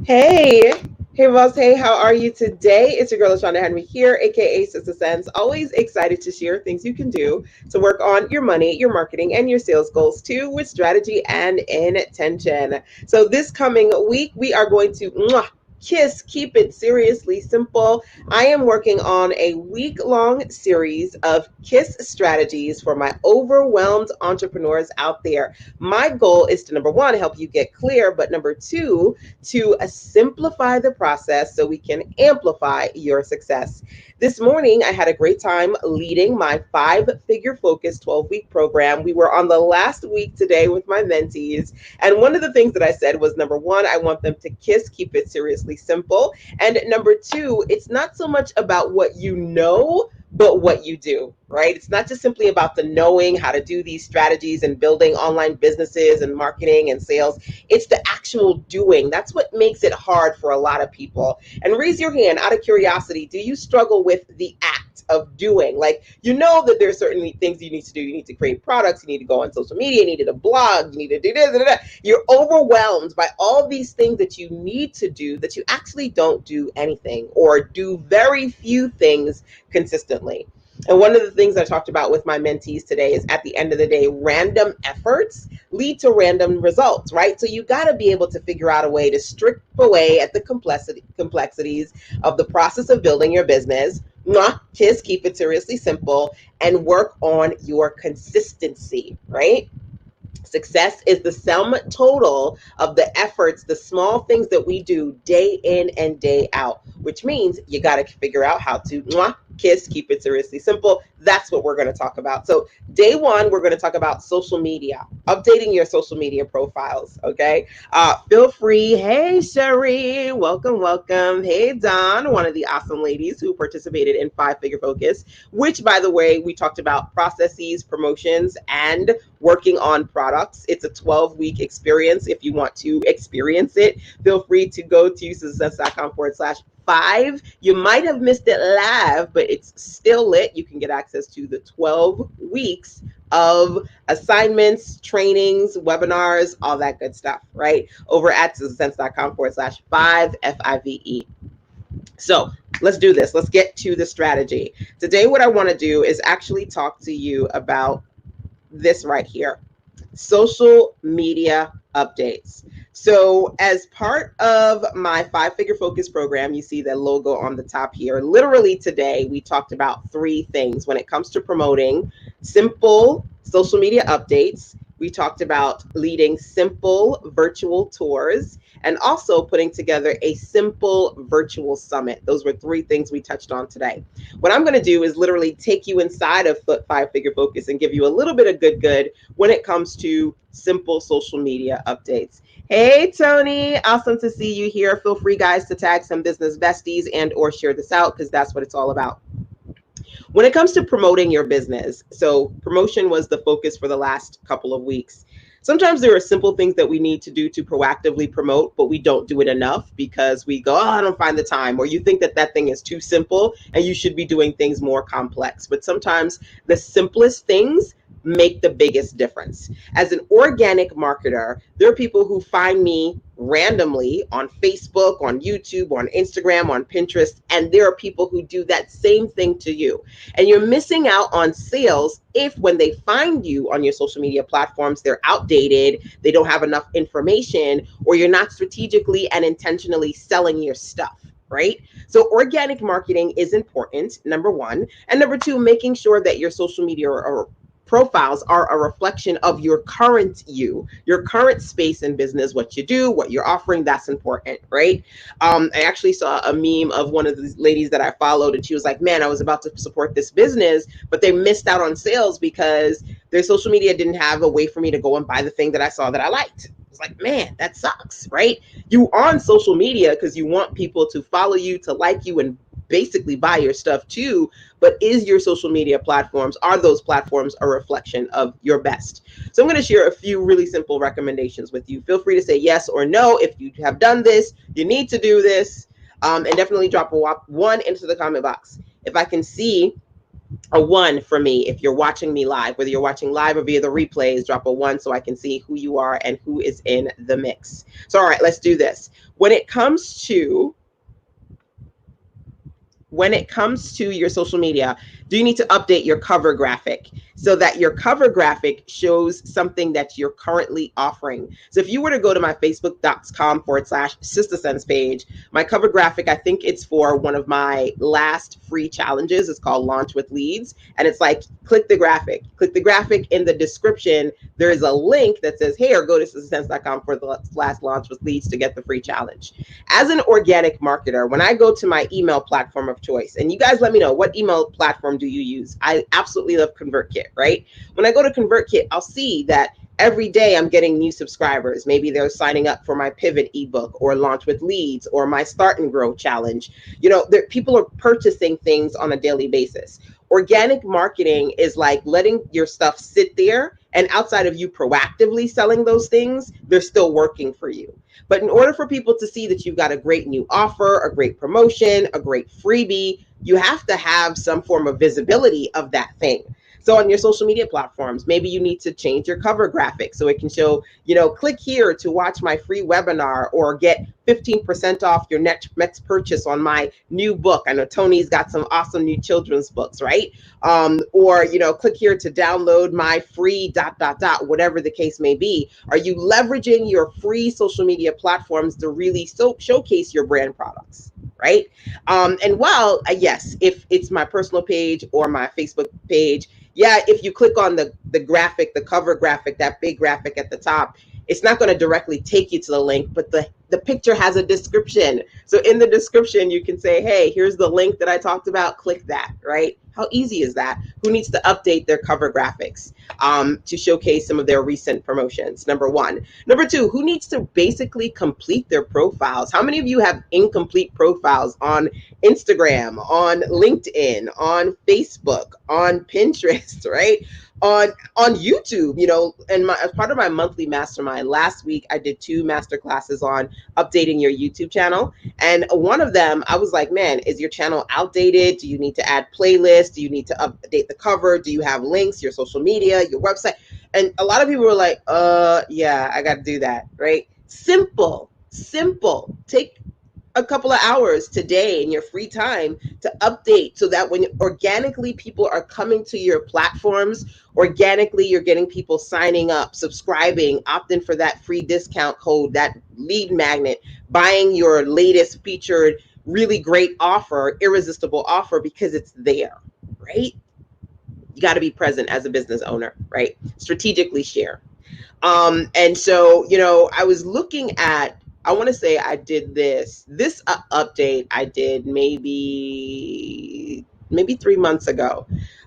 Hey, hey, boss. Hey, how are you today? It's your girl, LaShonda Henry here, aka Sister Sense. Always excited to share things you can do to work on your money, your marketing, and your sales goals too, with strategy and intention. So, this coming week, we are going to keep it seriously simple. I am working on a week-long series of KISS strategies for my overwhelmed entrepreneurs out there. My goal is to, number one, help you get clear, but number two, to simplify the process so we can amplify your success. This morning, I had a great time leading my 5-figure focus 12-week program. We were on the last week today with my mentees. And one of the things that I said was, number one, I want them to keep it seriously simple. And number two, it's not so much about what you know, but what you do, right? It's not just simply about the knowing how to do these strategies and building online businesses and marketing and sales. It's the actual doing. That's what makes it hard for a lot of people. And raise your hand out of curiosity. Do you struggle with the act of doing? Like, you know that there's certain things you need to do. You need to create products. You need to go on social media. You need to blog. You need to do this. You're overwhelmed by all these things that you need to do that you actually don't do anything or do very few things consistently. And one of the things I talked about with my mentees today is, at the end of the day, random efforts lead to random results, right? So you got to be able to figure out a way to strip away at the complexities of the process of building your business. Just keep it seriously simple and work on your consistency, right? Success is the sum total of the efforts, the small things that we do day in and day out, which means you got to figure out how to keep it seriously simple. That's what we're going to talk about. So day one, we're going to talk about social media, updating your social media profiles. Okay. Feel free. Hey, Sherry, welcome. Hey, Don, one of the awesome ladies who participated in 5-figure focus, which, by the way, we talked about processes, promotions, and working on products. It's a 12-week experience. If you want to experience it, feel free to go to success.com/5. You might have missed it live, but it's still lit. You can get access to the 12 weeks of assignments, trainings, webinars, all that good stuff, right? Over at success.com/5, FIVE. So let's do this. Let's get to the strategy. Today, what I want to do is actually talk to you about this right here: social media updates. So as part of my 5-figure focus program, you see the logo on the top here. Literally today, we talked about 3 things when it comes to promoting simple social media updates. We talked about leading simple virtual tours and also putting together a simple virtual summit. Those were 3 things we touched on today. What I'm going to do is literally take you inside of 5-figure focus and give you a little bit of good when it comes to simple social media updates. Hey, Tony, awesome to see you here. Feel free, guys, to tag some business besties and or share this out, because that's what it's all about. When it comes to promoting your business, so promotion was the focus for the last couple of weeks. Sometimes there are simple things that we need to do to proactively promote, but we don't do it enough because we go, oh, I don't find the time, or you think that that thing is too simple and you should be doing things more complex. But sometimes the simplest things make the biggest difference. As an organic marketer, there are people who find me randomly on Facebook, on YouTube, on Instagram, on Pinterest, and there are people who do that same thing to you. And you're missing out on sales if, when they find you on your social media platforms, they're outdated, they don't have enough information, or you're not strategically and intentionally selling your stuff. Right? So organic marketing is important, number one. And number two, making sure that your social media or profiles are a reflection of your current you, your current space in business, what you do, what you're offering. That's important, right? I actually saw a meme of one of the ladies that I followed, and she was like, man, I was about to support this business, but they missed out on sales because their social media didn't have a way for me to go and buy the thing that I saw that I liked. It's like, man, that sucks, right? You on social media because you want people to follow you, to like you, and basically buy your stuff too. But is your social media platforms, are those platforms a reflection of your best? So I'm going to share a few really simple recommendations with you. Feel free to say yes or no if you have done this, you need to do this, and definitely drop a one into the comment box. If I can see A one for me if you're watching me live, whether you're watching live or via the replays. Drop a one so I can see who you are and who is in the mix. So all right, let's do this. When it comes to your social media, do you need to update your cover graphic so that your cover graphic shows something that you're currently offering? So if you were to go to my facebook.com/SistaSense page, my cover graphic, I think it's for one of my last free challenges. It's called Launch with Leads. And it's like, click the graphic. Click the graphic in the description. There is a link that says, hey, or go to sistasense.com for the last Launch with Leads to get the free challenge. As an organic marketer, when I go to my email platform of choice, and you guys let me know, what email platform do you use? I absolutely love ConvertKit, right? When I go to ConvertKit, I'll see that every day I'm getting new subscribers. Maybe they're signing up for my pivot ebook or Launch with Leads or my Start and Grow challenge. People are purchasing things on a daily basis. Organic marketing is like letting your stuff sit there, and outside of you proactively selling those things, they're still working for you. But in order for people to see that you've got a great new offer, a great promotion, a great freebie, you have to have some form of visibility of that thing. So on your social media platforms, maybe you need to change your cover graphic so it can show, click here to watch my free webinar or get 15% off your next purchase on my new book. I know Tony's got some awesome new children's books, right? Or click here to download my free ... whatever the case may be. Are you leveraging your free social media platforms to really showcase your brand products, right? And while, yes, if it's my personal page or my Facebook page, yeah, if you click on the graphic, the cover graphic, that big graphic at the top, it's not going to directly take you to the link, but the picture has a description. So in the description, you can say, hey, here's the link that I talked about. Click that, right? How easy is that? Who needs to update their cover graphics to showcase some of their recent promotions? Number one. Number two, who needs to basically complete their profiles? How many of you have incomplete profiles on Instagram, on LinkedIn, on Facebook, on Pinterest, right? On YouTube, and as part of my monthly mastermind last week, I did 2 master classes on updating your YouTube channel. And one of them, I was like, man, is your channel outdated? Do you need to add playlists? Do you need to update the cover? Do you have links, your social media, your website? And a lot of people were like, yeah, I got to do that, right? Simple. Take a couple of hours today in your free time to update so that when organically people are coming to your platforms, organically you're getting people signing up, subscribing, opting for that free discount code, that lead magnet, buying your latest featured really great offer, irresistible offer, because it's there, right? You got to be present as a business owner, right? Strategically share. And so, I was looking at, I want to say I did this update I did maybe 3 months ago.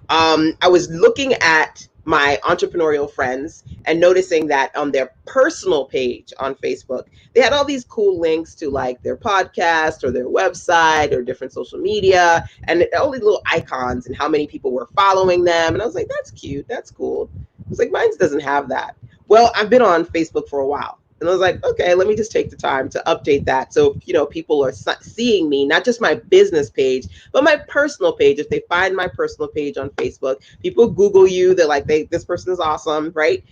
I was looking at my entrepreneurial friends and noticing that on their personal page on Facebook, they had all these cool links to like their podcast or their website or different social media and all these little icons and how many people were following them. And I was like, that's cute. That's cool. I was like, mine doesn't have that. Well, I've been on Facebook for a while. And I was like, okay, let me just take the time to update that. So, people are seeing me, not just my business page, but my personal page. If they find my personal page on Facebook, people Google you. They're like, this person is awesome, right?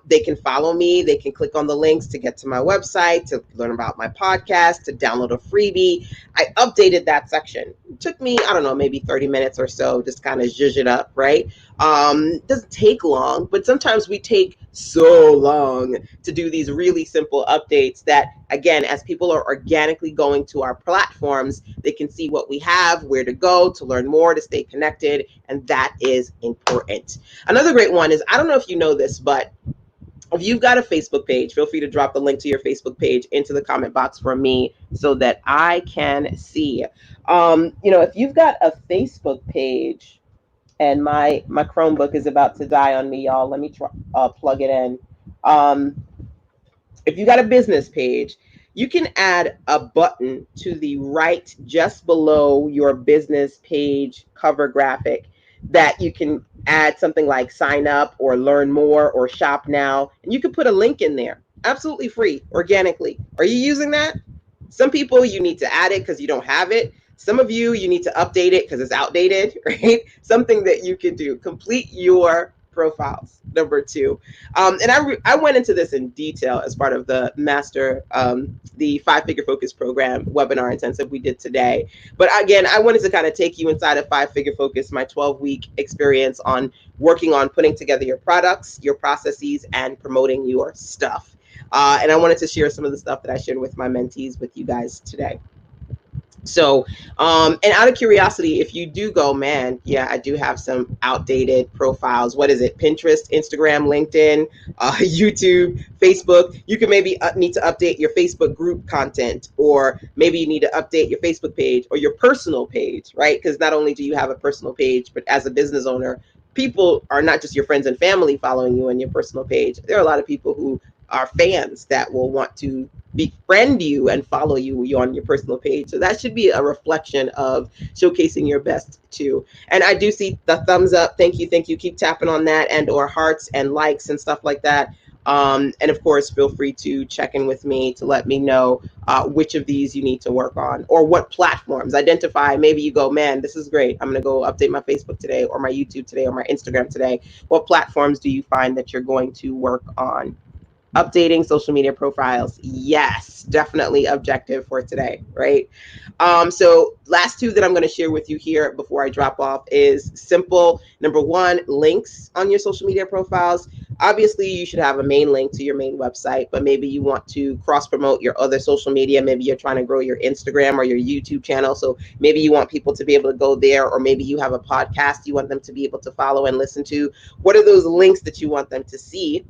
They can follow me. They can click on the links to get to my website, to learn about my podcast, to download a freebie. I updated that section. It took me, I don't know, maybe 30 minutes or so, just kind of zhuzh it up, right? It doesn't take long, but sometimes we take so long to do these really simple updates that, again, as people are organically going to our platforms, they can see what we have, where to go to learn more, to stay connected, and that is important. Another great one is, I don't know if you know this, but if you've got a Facebook page, feel free to drop the link to your Facebook page into the comment box for me so that I can see. If you've got a Facebook page, and my Chromebook is about to die on me, y'all. Let me plug it in. If you got a business page, you can add a button to the right just below your business page cover graphic that you can add something like sign up or learn more or shop now. And you can put a link in there, absolutely free, organically. Are you using that? Some people, you need to add it because you don't have it. Some of you need to update it because it's outdated, right? Something that you can do. Complete your profiles. Number two. And I went into this in detail as part of the master, the 5-Figure Focus program webinar intensive we did today. But again, I wanted to kind of take you inside of 5-Figure Focus, my 12-week experience on working on putting together your products, your processes, and promoting your stuff. And I wanted to share some of the stuff that I shared with my mentees with you guys today. So, and out of curiosity, if you do go, man, yeah, I do have some outdated profiles. What is it? Pinterest, Instagram, LinkedIn, YouTube, Facebook. You can maybe need to update your Facebook group content, or maybe you need to update your Facebook page or your personal page, right? Because not only do you have a personal page, but as a business owner, people are not just your friends and family following you on your personal page. There are a lot of people who are fans that will want to befriend you and follow you on your personal page. So that should be a reflection of showcasing your best too. And I do see the thumbs up. Thank you. Keep tapping on that, and or hearts and likes and stuff like that. And of course, feel free to check in with me to let me know which of these you need to work on, or what platforms. Identify, maybe you go, man, this is great. I'm going to go update my Facebook today, or my YouTube today, or my Instagram today. What platforms do you find that you're going to work on? Updating social media profiles. Yes, definitely objective for today, right? So last two that I'm going to share with you here before I drop off is simple. Number one, links on your social media profiles. Obviously, you should have a main link to your main website, but maybe you want to cross promote your other social media. Maybe you're trying to grow your Instagram or your YouTube channel. So maybe you want people to be able to go there, or maybe you have a podcast you want them to be able to follow and listen to. What are those links that you want them to see?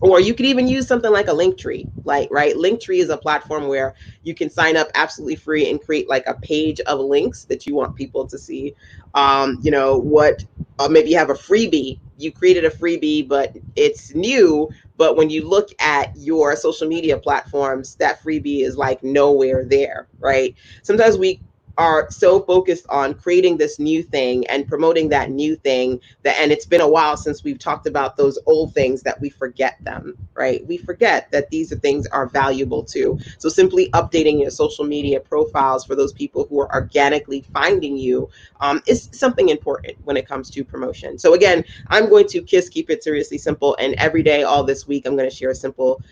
Or you could even use something like a Linktree, right? Linktree is a platform where you can sign up absolutely free and create like a page of links that you want people to see. Maybe you have a freebie. You created a freebie, but it's new. But when you look at your social media platforms, that freebie is like nowhere there, right? Sometimes we are so focused on creating this new thing and promoting that new thing and it's been a while since we've talked about those old things that we forget them, right? We forget that these things are valuable too. So simply updating your social media profiles for those people who are organically finding you is something important when it comes to promotion. So again, I'm going to keep it seriously simple, and every day all this week I'm going to share simple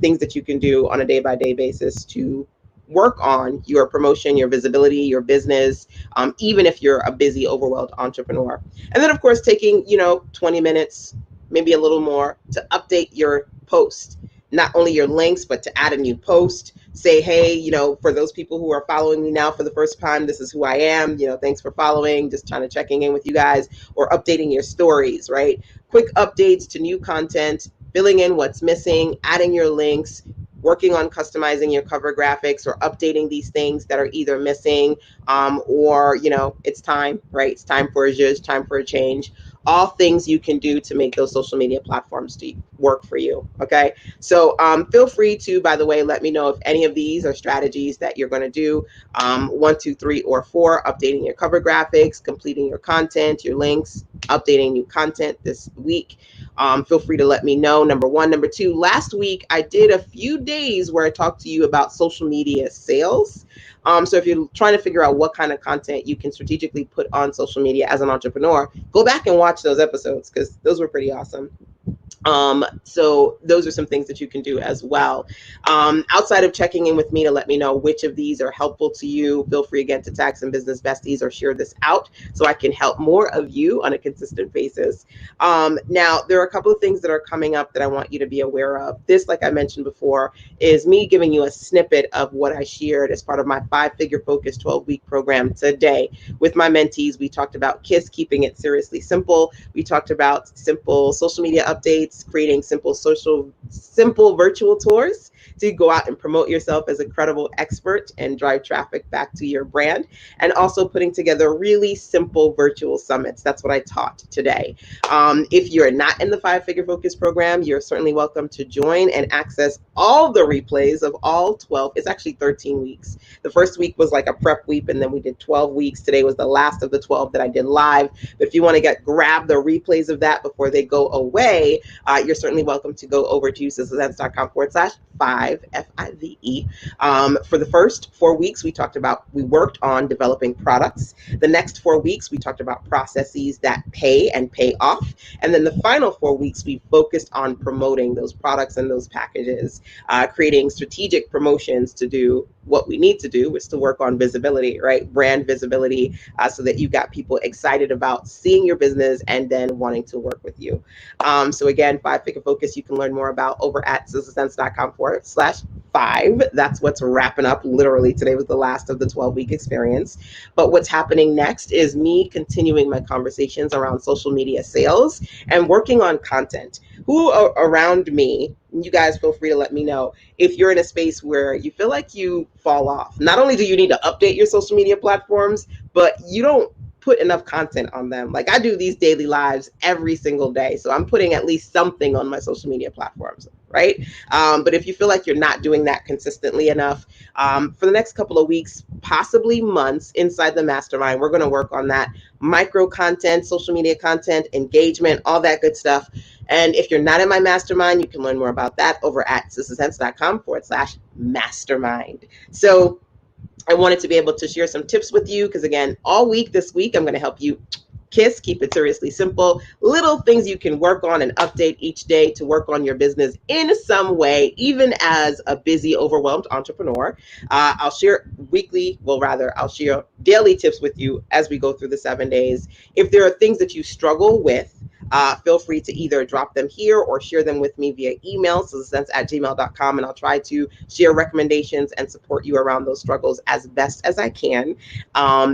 things that you can do on a day-by-day basis to work on your promotion, your visibility, your business, even if you're a busy, overwhelmed entrepreneur. And then, of course, taking 20 minutes, maybe a little more, to update your post. Not only your links, but to add a new post. Say, hey, for those people who are following me now for the first time, this is who I am. Thanks for following. Just trying to checking in with you guys, or updating your stories, right? Quick updates to new content, filling in what's missing, adding your links, working on customizing your cover graphics, or updating these things that are either missing or it's time, right? It's time for a zhuzh, time for a change. All things you can do to make those social media platforms to work for you. Okay. So feel free to, by the way, let me know if any of these are strategies that you're going to do. 1, 2, 3, or 4, updating your cover graphics, completing your content, your links, updating new content this week. Feel free to let me know. Number 1. Number 2, last week I did a few days where I talked to you about social media sales. So if you're trying to figure out what kind of content you can strategically put on social media as an entrepreneur, go back and watch those episodes, because those were pretty awesome. So those are some things that you can do as well. Outside of checking in with me to let me know which of these are helpful to you, feel free again to tag some business besties or share this out so I can help more of you on a consistent basis. Now, there are a couple of things that are coming up that I want you to be aware of. This, like I mentioned before, is me giving you a snippet of what I shared as part of my 5-Figure Focus 12-week program today. With my mentees, we talked about KISS, keeping it seriously simple. We talked about simple social media updates, creating simple virtual tours to go out and promote yourself as a credible expert and drive traffic back to your brand, and also putting together really simple virtual summits. That's what I taught today. If you're not in the 5-Figure Focus program, you're certainly welcome to join and access all the replays of all 12. It's actually 13 weeks. The first week was like a prep week, and then we did 12 weeks. Today was the last of the 12 that I did live. But if you want to grab the replays of that before they go away, you're certainly welcome to go over to SizzleSense.com/5 FIVE, FIVE. For the first 4 weeks, we worked on developing products. The next 4 weeks, we talked about processes that pay and pay off. And then the final 4 weeks, we focused on promoting those products and those packages, creating strategic promotions to do what we need to do, which is to work on visibility, right? Brand visibility, so that you got people excited about seeing your business and then wanting to work with you. So again, 5 Figure Focus, you can learn more about over at sistasense.com/5. That's what's wrapping up. Literally, today was the last of the 12-week experience. But what's happening next is me continuing my conversations around social media sales and working on content. Who around me, you guys feel free to let me know if you're in a space where you feel like you fall off. Not only do you need to update your social media platforms, but you don't put enough content on them. Like I do these daily lives every single day. So I'm putting at least something on my social media platforms, right? But if you feel like you're not doing that consistently enough, for the next couple of weeks, possibly months inside the mastermind, we're going to work on that micro content, social media content, engagement, all that good stuff. And if you're not in my mastermind, you can learn more about that over at sistasense.com/mastermind. So I wanted to be able to share some tips with you because, again, all week this week, I'm going to help you keep it seriously simple, little things you can work on and update each day to work on your business in some way, even as a busy, overwhelmed entrepreneur. I'll share I'll share daily tips with you as we go through the 7 days. If there are things that you struggle with, feel free to either drop them here or share them with me via email, sistasense@gmail.com, and I'll try to share recommendations and support you around those struggles as best as I can.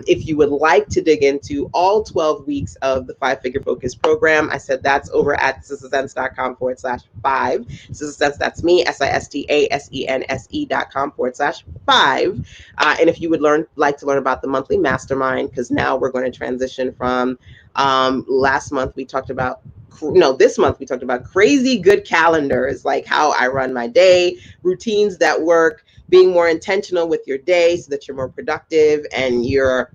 If you would like to dig into all 12 weeks of the 5 Figure Focus program, I said that's over at sistasense.com/5. Sistasense, that's me, SISTASENSE.com/5. And if you would like to learn about the monthly mastermind, because now we're going to transition from this month we talked about crazy good calendars, like how I run my day, routines that work, being more intentional with your day so that you're more productive and you're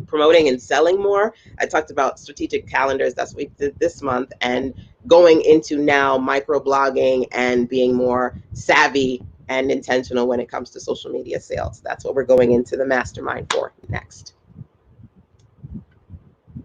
promoting and selling more. I talked about strategic calendars. That's what we did this month, and going into now microblogging and being more savvy and intentional when it comes to social media sales. That's what we're going into the mastermind for next.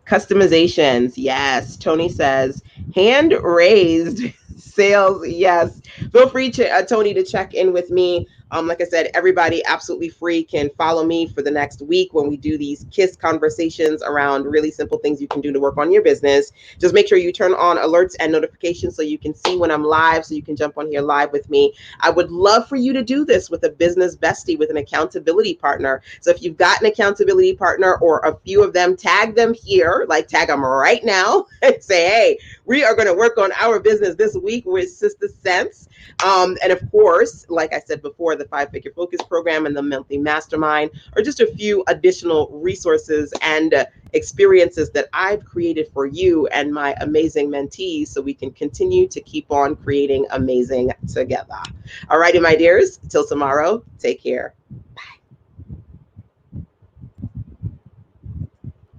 Customizations, yes. Tony says, hand raised. Sales, yes. Feel free to Tony to check in with me. Like I said, everybody absolutely free can follow me for the next week when we do these KISS conversations around really simple things you can do to work on your business. Just make sure you turn on alerts and notifications so you can see when I'm live, so you can jump on here live with me. I would love for you to do this with a business bestie, with an accountability partner. So if you've got an accountability partner or a few of them, tag them here, like tag them right now and say, hey, we are going to work on our business this week with Sister Sense. And of course, like I said before, the 5 Figure Focus program and the monthly mastermind are just a few additional resources and experiences that I've created for you and my amazing mentees so we can continue to keep on creating amazing together. All righty, my dears, till tomorrow, take care.